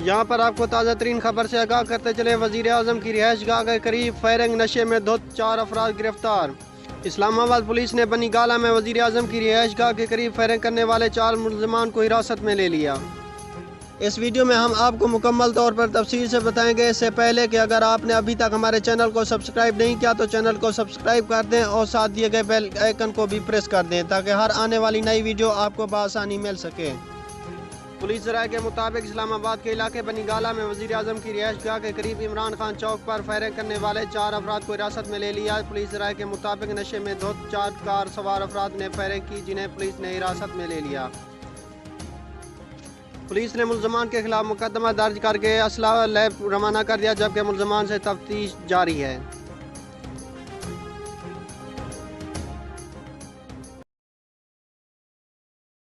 یہاں پر آپ کو تازہ ترین خبر سے آگاہ کرتے چلے، وزیر اعظم کی رہائش گاہ کے قریب فائرنگ، نشے میں دھت 4 افراد گرفتار۔ اسلام آباد پولیس نے بنی گالہ میں وزیر اعظم کی رہائش گاہ کے قریب فائرنگ کرنے والے 4 ملزمان کو حراست میں لے لیا۔ اس ویڈیو میں ہم آپ کو مکمل طور پر تفصیل سے بتائیں گے۔ اس سے پہلے کہ اگر آپ نے ابھی تک ہمارے چینل کو سبسکرائب نہیں کیا تو چینل کو سبسکرائب کر دیں اور ساتھ دیے گئے بیل آئیکن کو بھی پریس کر دیں تاکہ ہر آنے والی نئی ویڈیو آپ کو بآسانی مل سکے۔ پولیس ذرائع کے مطابق اسلام آباد کے علاقے بنی گالہ میں وزیر اعظم کی رہائش گاہ کے قریب عمران خان چوک پر فائرنگ کرنے والے 4 افراد کو حراست میں لے لیا۔ پولیس ذرائع کے مطابق نشے میں دھت 4 کار سوار افراد نے فائرنگ کی، جنہیں پولیس نے حراست میں لے لیا۔ پولیس نے ملزمان کے خلاف مقدمہ درج کر کے اسلحہ لیب روانہ کر دیا، جبکہ ملزمان سے تفتیش جاری ہے۔